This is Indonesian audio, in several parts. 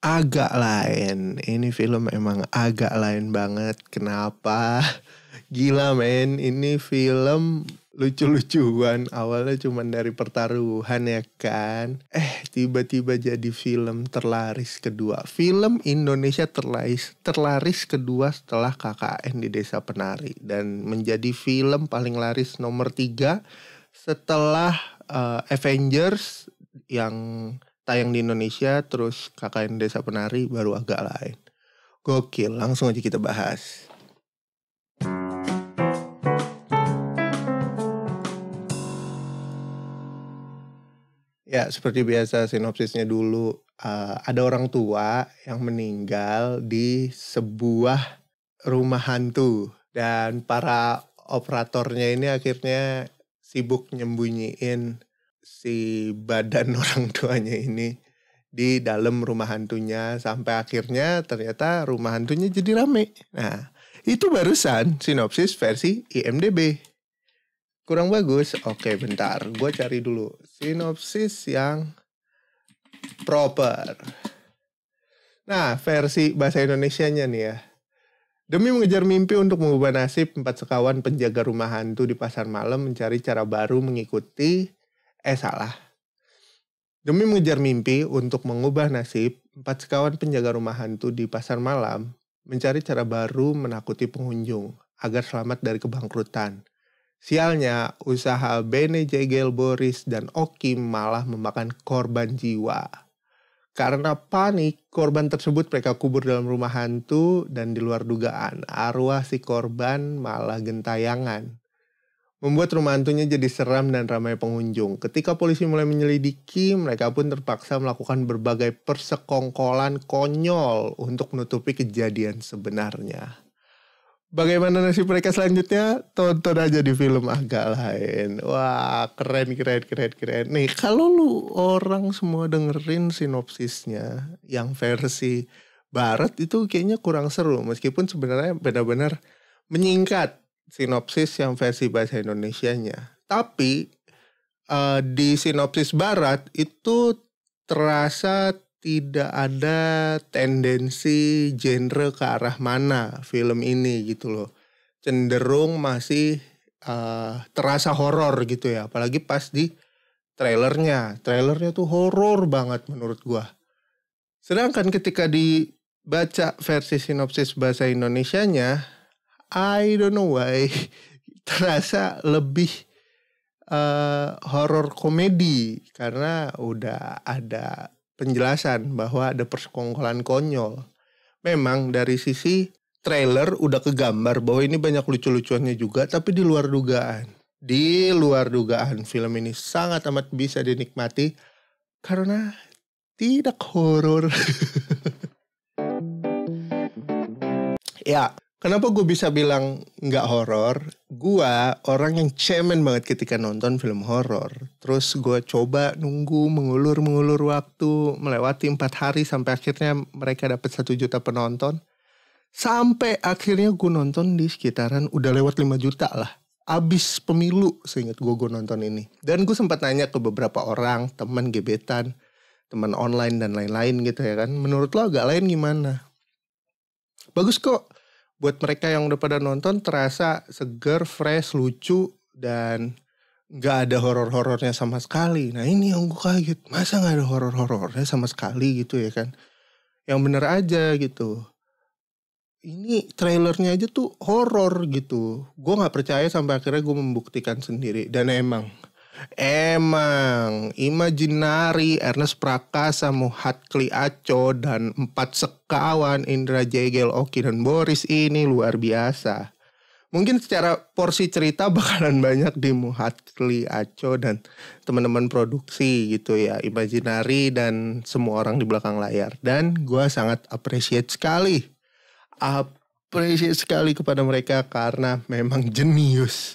agak lain. Ini film emang agak lain banget. Kenapa? Gila men, ini film lucu-lucuan. Awalnya cuma dari pertaruhan ya kan. Tiba-tiba jadi film terlaris kedua. Film Indonesia terlaris kedua setelah KKN di Desa Penari. Dan menjadi film paling laris nomor 3 setelah Avengers yang tayang di Indonesia. Terus KKN Desa Penari baru agak lain. Gokil, langsung aja kita bahas. Ya, seperti biasa sinopsisnya dulu. Ada orang tua yang meninggal di sebuah rumah hantu. Dan para operatornya ini akhirnya sibuk nyembunyiin si badan orang tuanya ini di dalam rumah hantunya. Sampai akhirnya ternyata rumah hantunya jadi rame. Nah, itu barusan sinopsis versi IMDb. Kurang bagus? Oke, bentar. Gue cari dulu sinopsis yang proper. Nah, versi bahasa Indonesianya nih ya. Demi mengejar mimpi untuk mengubah nasib, 4 sekawan penjaga rumah hantu di pasar malam mencari cara baru mengikuti... Demi mengejar mimpi untuk mengubah nasib, 4 sekawan penjaga rumah hantu di pasar malam mencari cara baru menakuti pengunjung agar selamat dari kebangkrutan. Sialnya, usaha Bene Jegel, Boris, dan Okim malah memakan korban jiwa. Karena panik, korban tersebut mereka kubur dalam rumah hantu dan di luar dugaan, arwah si korban malah gentayangan. Membuat rumah hantunya jadi seram dan ramai pengunjung. Ketika polisi mulai menyelidiki, mereka pun terpaksa melakukan berbagai persekongkolan konyol untuk menutupi kejadian sebenarnya. Bagaimana nasib mereka selanjutnya? Tonton aja di film agak lain. Wah, keren. Nih, kalau lu orang semua dengerin sinopsisnya yang versi barat itu kayaknya kurang seru. Meskipun sebenarnya benar-benar menyingkat sinopsis yang versi bahasa Indonesianya. Tapi di sinopsis barat itu terasa tidak ada tendensi genre ke arah mana film ini gitu loh. Cenderung masih terasa horor gitu ya. Apalagi pas di trailernya. Trailernya tuh horor banget menurut gua. Sedangkan ketika dibaca versi sinopsis bahasa Indonesianya, I don't know why, terasa lebih horor komedi. Karena udah ada penjelasan bahwa ada persekongkolan konyol. Memang dari sisi trailer udah kegambar bahwa ini banyak lucu-lucuannya juga, tapi di luar dugaan. Di luar dugaan film ini sangat amat bisa dinikmati karena tidak horor. Ya, kenapa gue bisa bilang nggak horor? Gue orang yang cemen banget ketika nonton film horor. Terus gue coba nunggu, mengulur waktu, melewati 4 hari sampai akhirnya mereka dapat 1 juta penonton. Sampai akhirnya gue nonton di sekitaran udah lewat 5 juta lah. Abis pemilu seingat gue nonton ini. Dan gue sempat nanya ke beberapa orang, teman gebetan, teman online dan lain-lain gitu ya kan. Menurut lo agak lain gimana? Bagus kok. Buat mereka yang udah pada nonton terasa seger, fresh, lucu, dan gak ada horor-horornya sama sekali. Nah ini yang gue kaget, masa gak ada horor-horornya sama sekali gitu ya kan. Yang bener aja gitu. Ini trailernya aja tuh horor gitu. Gue gak percaya sampai akhirnya gue membuktikan sendiri. Dan emang Imaginary, Ernest Prakasa, Muhammad Kli Aco, dan 4 sekawan Indra Jegel, Oki, dan Boris ini luar biasa. Mungkin secara porsi cerita bakalan banyak di Muhammad Kli Aco dan teman-teman produksi gitu ya, Imaginary dan semua orang di belakang layar. Dan gue sangat appreciate sekali kepada mereka karena memang jenius.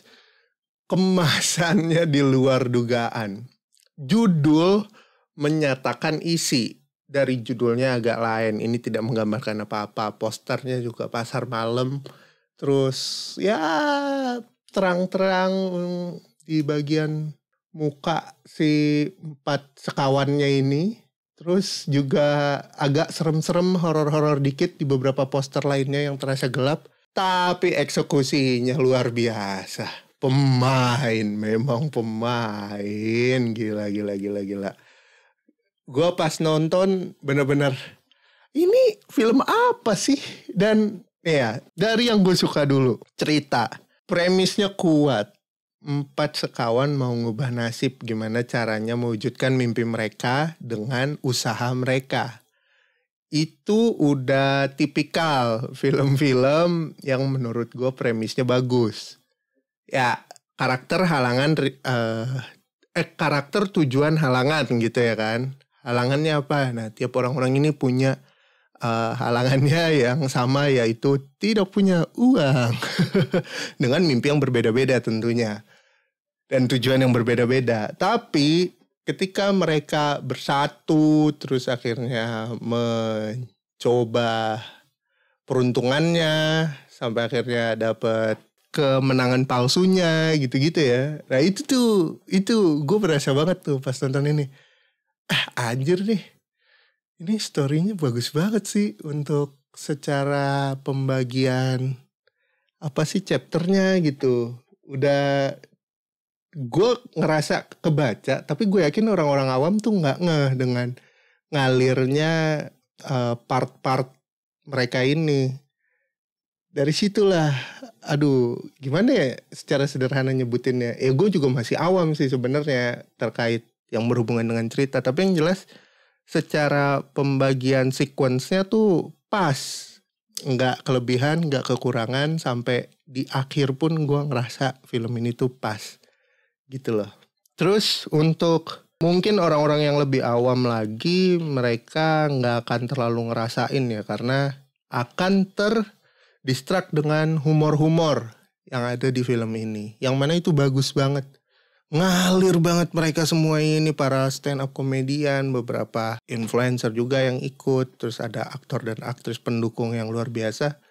Kemasannya di luar dugaan. Judul menyatakan isi. Dari judulnya agak lain. Ini tidak menggambarkan apa-apa. Posternya juga pasar malam. Terus ya terang-terang di bagian muka si 4 sekawannya ini. Terus juga agak serem-serem, horor-horor dikit di beberapa poster lainnya yang terasa gelap. Tapi eksekusinya luar biasa. Memang pemain. Gila. Gue pas nonton bener-bener, ini film apa sih? Dan ya, dari yang gue suka dulu, cerita. Premisnya kuat. 4 sekawan mau ngubah nasib, gimana caranya mewujudkan mimpi mereka dengan usaha mereka. Itu udah tipikal film-film yang menurut gue premisnya bagus. Ya, karakter karakter tujuan halangan gitu ya kan. Halangannya apa? Nah, tiap orang-orang ini punya halangannya yang sama, yaitu tidak punya uang. Dengan mimpi yang berbeda-beda tentunya. Dan tujuan yang berbeda-beda. Tapi ketika mereka bersatu, terus akhirnya mencoba peruntungannya, sampai akhirnya dapat kemenangan palsunya gitu-gitu ya. Nah itu gue berasa banget tuh pas nonton ini. Anjir nih. Ini story-nya bagus banget sih untuk secara pembagian chapternya gitu. Udah gue ngerasa kebaca, tapi gue yakin orang-orang awam tuh nggak ngeh dengan ngalirnya part-part mereka ini. Dari situlah, gimana ya secara sederhana nyebutinnya. Gue juga masih awam sih sebenarnya terkait yang berhubungan dengan cerita, tapi yang jelas secara pembagian sequence-nya tuh pas, nggak kelebihan, nggak kekurangan, sampai di akhir pun gue ngerasa film ini tuh pas. Gitu loh. Terus untuk mungkin orang-orang yang lebih awam lagi, mereka nggak akan terlalu ngerasain ya, karena akan terdistract dengan humor-humor yang ada di film ini. Yang mana itu bagus banget. Ngalir banget mereka semua ini, para stand up komedian, beberapa influencer juga yang ikut, terus ada aktor dan aktris pendukung yang luar biasa.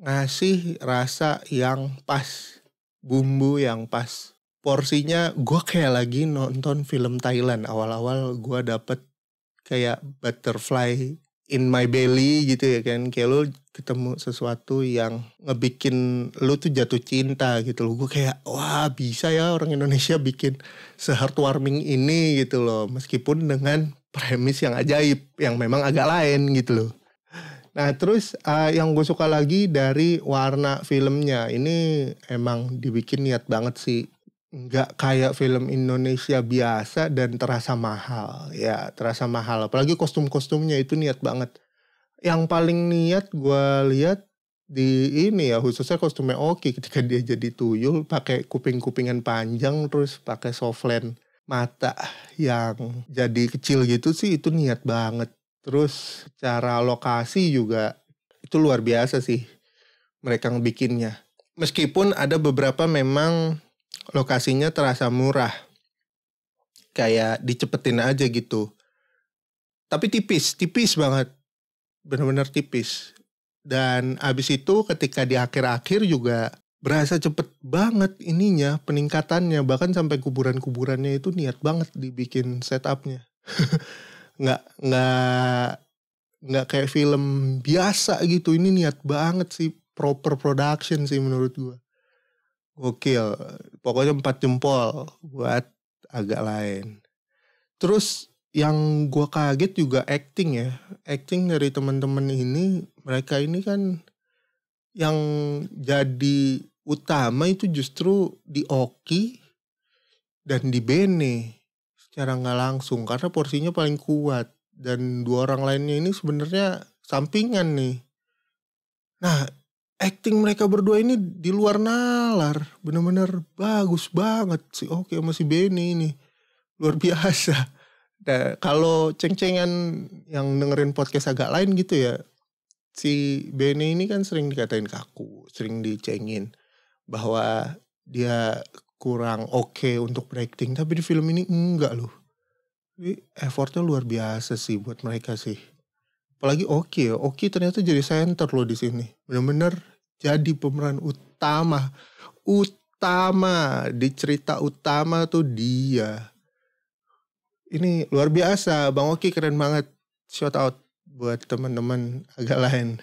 Ngasih rasa yang pas, bumbu yang pas. Porsinya gue kayak lagi nonton film Thailand. Awal-awal gue dapet kayak butterfly in my belly gitu ya kan. Kayak lu ketemu sesuatu yang ngebikin lu tuh jatuh cinta gitu loh. Gue kayak wah bisa ya orang Indonesia bikin se-heartwarming ini gitu loh. Meskipun dengan premis yang ajaib, yang memang agak lain gitu loh. Nah terus yang gue suka lagi dari warna filmnya. Ini emang dibikin niat banget sih. Nggak kayak film Indonesia biasa dan terasa mahal. Ya terasa mahal. Apalagi kostum-kostumnya itu niat banget. Yang paling niat gue lihat di ini ya, khususnya kostumnya Oki ketika dia jadi tuyul, pakai kuping-kupingan panjang, terus pakai softland mata yang jadi kecil gitu sih, itu niat banget. Terus secara lokasi juga itu luar biasa sih mereka ngebikinnya. Meskipun ada beberapa memang lokasinya terasa murah, kayak dicepetin aja gitu. Tapi tipis banget, benar-benar tipis. Dan abis itu ketika di akhir-akhir juga berasa cepet banget ininya, peningkatannya. Bahkan sampai kuburan-kuburannya itu niat banget dibikin setupnya. nggak kayak film biasa gitu. Ini niat banget sih, proper production sih menurut gue. Gokil, pokoknya 4 jempol buat agak lain. Terus yang gue kaget juga acting ya. Acting dari teman-teman ini, mereka ini kan yang jadi utama itu justru di Oki dan di Bene secara nggak langsung, karena porsinya paling kuat. Dan 2 orang lainnya ini sebenarnya sampingan nih. Nah, acting mereka berdua ini di luar nalar, benar-benar bagus banget sih. Oke, masih Benny ini luar biasa. Nah, kalau ceng-cengan yang dengerin podcast agak lain gitu ya, si Benny ini kan sering dikatain kaku, sering dicengin bahwa dia kurang oke untuk berakting. Tapi di film ini enggak loh. Jadi effortnya luar biasa sih buat mereka sih. Apalagi Oki ya, Oki ternyata jadi center loh di sini. Benar-benar jadi pemeran utama di cerita utama tuh dia. Ini luar biasa, Bang Oki keren banget. Shout out buat teman-teman agak lain.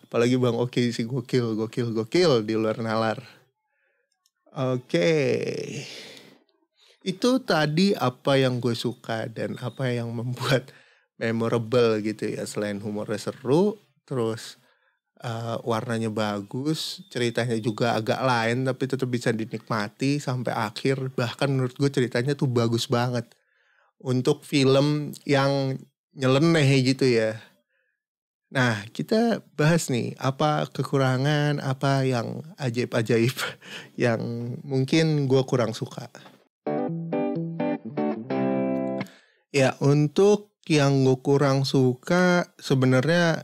Apalagi Bang Oki si gokil di luar nalar. Oke. Itu tadi apa yang gue suka dan apa yang membuat memorable gitu ya. Selain humornya seru, terus warnanya bagus, ceritanya juga agak lain tapi tetap bisa dinikmati sampai akhir. Bahkan menurut gue ceritanya tuh bagus banget untuk film yang nyeleneh gitu ya. Nah, kita bahas nih apa kekurangan, apa yang ajaib-ajaib yang mungkin gue kurang suka. Ya, untuk yang gue kurang suka sebenarnya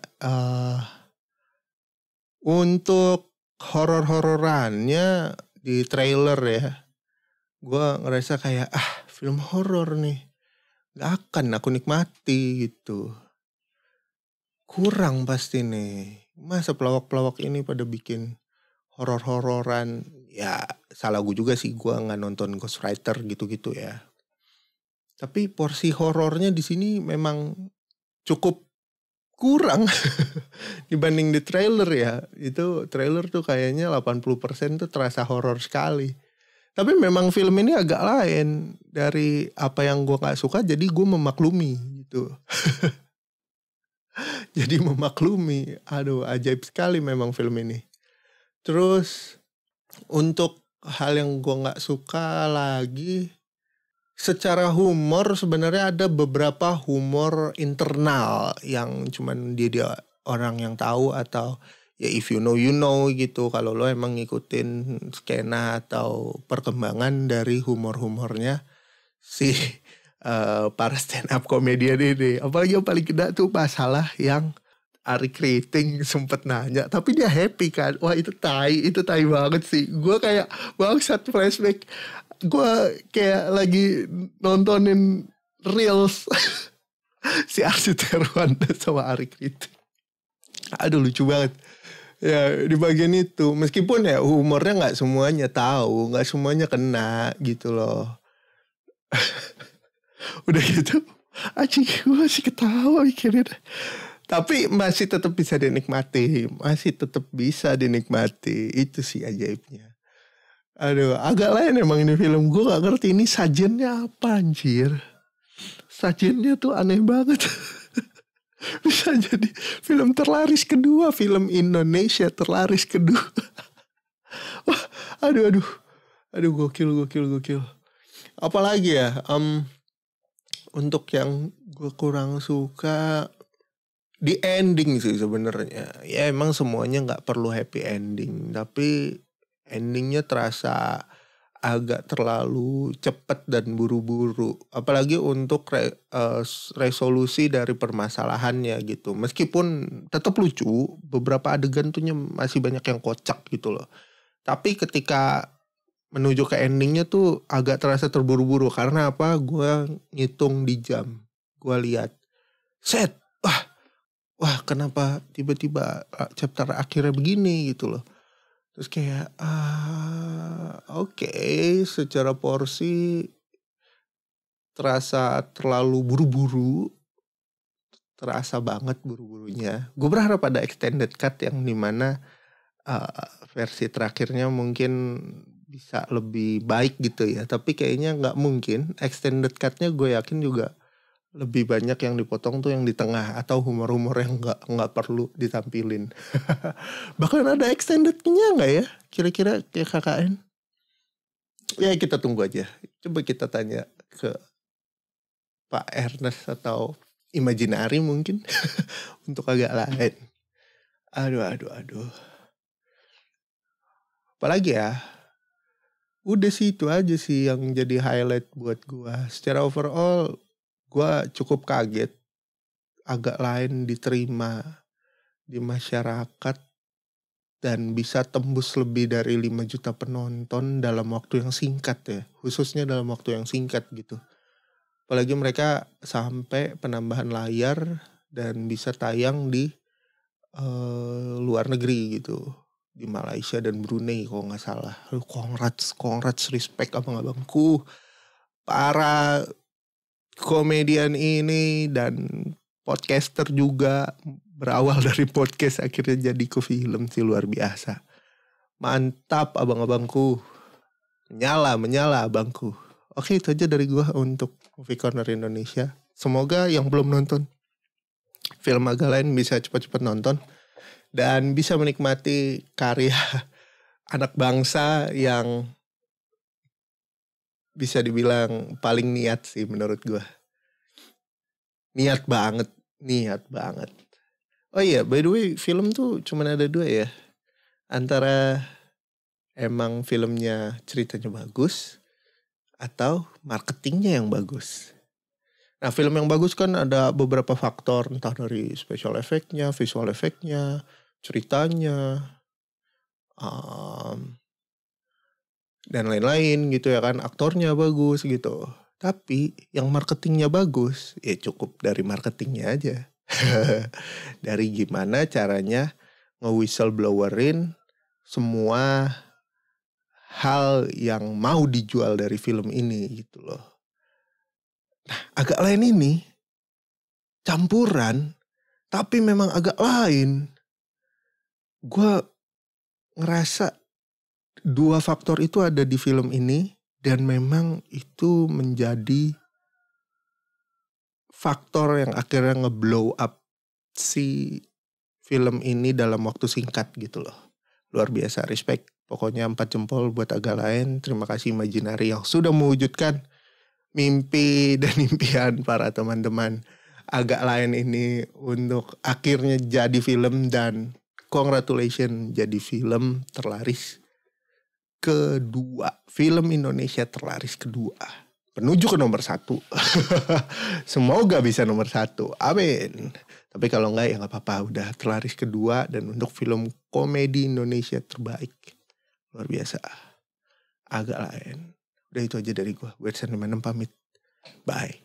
untuk horor-hororannya di trailer ya, gue ngerasa kayak film horor nih, gak akan aku nikmati gitu. Kurang pasti nih. Masa pelawak-pelawak ini pada bikin horor-hororan? Ya salah gue juga sih, gue nggak nonton Ghost Rider gitu-gitu ya. Tapi porsi horornya di sini memang cukup kurang dibanding di trailer ya. Itu trailer tuh kayaknya 80% tuh terasa horor sekali. Tapi memang film ini agak lain dari apa yang gue gak suka, jadi gue memaklumi gitu. Jadi memaklumi. Aduh, ajaib sekali memang film ini. Terus untuk hal yang gue gak suka lagi, secara humor sebenarnya ada beberapa humor internal yang cuman dia orang yang tahu, atau ya if you know gitu. Kalau lo emang ngikutin skena atau perkembangan dari humornya si para stand up komedian ini. Apalagi yang paling kena tuh masalah yang Ari Kriting sempet nanya, tapi dia happy kan. Wah itu tai banget sih. Gue kayak bangsat flashback. Gue kayak lagi nontonin Reels si Arsyid Herwanda sama Ari Kriting. Aduh lucu banget. Ya di bagian itu, meskipun ya humornya gak semuanya tahu, gak semuanya kena gitu loh. Udah gitu, anjing gue masih ketawa mikirin. Tapi masih tetap bisa dinikmati. Itu sih ajaibnya. Aduh, agak lain emang ini film. Gue gak ngerti ini sajennya apa anjir. Sajennya tuh aneh banget. Bisa jadi film terlaris kedua, film Indonesia terlaris kedua. Wah, aduh. Aduh, gokil. Apalagi ya, untuk yang gue kurang suka di ending sih sebenarnya. Ya emang semuanya nggak perlu happy ending, tapi endingnya terasa agak terlalu cepat dan buru-buru. Apalagi untuk resolusi dari permasalahannya gitu. Meskipun tetap lucu, beberapa adegan tuh masih banyak yang kocak gitu loh. Tapi ketika menuju ke endingnya tuh agak terasa terburu-buru. Karena apa? Gue ngitung di jam. Gue lihat. Set. Wah kenapa tiba-tiba chapter akhirnya begini gitu loh. Terus kayak oke, secara porsi terasa terlalu buru-buru. Terasa banget buru-burunya. Gue berharap ada extended cut yang dimana versi terakhirnya mungkin bisa lebih baik gitu ya. Tapi kayaknya gak mungkin. Extended cutnya gue yakin juga lebih banyak yang dipotong tuh yang di tengah, atau humor-humor yang nggak perlu ditampilin. Bahkan ada extendednya nggak ya? Kira-kira kayak KKN? Ya kita tunggu aja. Coba kita tanya ke Pak Ernest atau Imaginary mungkin untuk agak lain. Aduh. Apalagi ya? Udah sih itu aja sih yang jadi highlight buat gua. Secara overall gue cukup kaget, agak lain diterima di masyarakat, dan bisa tembus lebih dari 5 juta penonton dalam waktu yang singkat ya, khususnya dalam waktu yang singkat gitu. Apalagi mereka sampai penambahan layar dan bisa tayang di luar negeri gitu, di Malaysia dan Brunei kalau nggak salah. Congrats, respect abang-abangku. Parah. komedian ini dan podcaster juga, berawal dari podcast akhirnya jadi ke film sih, luar biasa. Mantap abang-abangku. Menyala abangku. Oke, itu aja dari gua untuk Movie Corner Indonesia. Semoga yang belum nonton film agak lain bisa cepat-cepat nonton dan bisa menikmati karya anak bangsa yang bisa dibilang paling niat sih menurut gua. Niat banget. Oh iya, by the way, film tuh cuma ada 2 ya. Antara emang filmnya ceritanya bagus atau marketingnya yang bagus. Nah, film yang bagus kan ada beberapa faktor, entah dari special effect-nya, visual effect-nya, ceritanya, dan lain-lain gitu ya kan, aktornya bagus gitu. Tapi yang marketingnya bagus, ya cukup dari marketingnya aja. Dari gimana caranya nge-whistleblowerin semua hal yang mau dijual dari film ini gitu loh. Nah, agak lain ini campuran, tapi memang agak lain. Gue ngerasa 2 faktor itu ada di film ini dan memang itu menjadi faktor yang akhirnya nge-blow up si film ini dalam waktu singkat gitu loh. Luar biasa, respect. Pokoknya 4 jempol buat agak lain. Terima kasih Imaginary yang sudah mewujudkan mimpi dan impian para teman-teman agak lain ini untuk akhirnya jadi film, dan congratulations, jadi film terlaris kedua, film Indonesia terlaris kedua, menuju ke nomor 1. Semoga bisa nomor 1, amin. Tapi kalau enggak ya nggak apa-apa, udah terlaris kedua dan untuk film komedi Indonesia terbaik. Luar biasa, agak lain. Udah itu aja dari gue. Gue Edson pamit. Bye.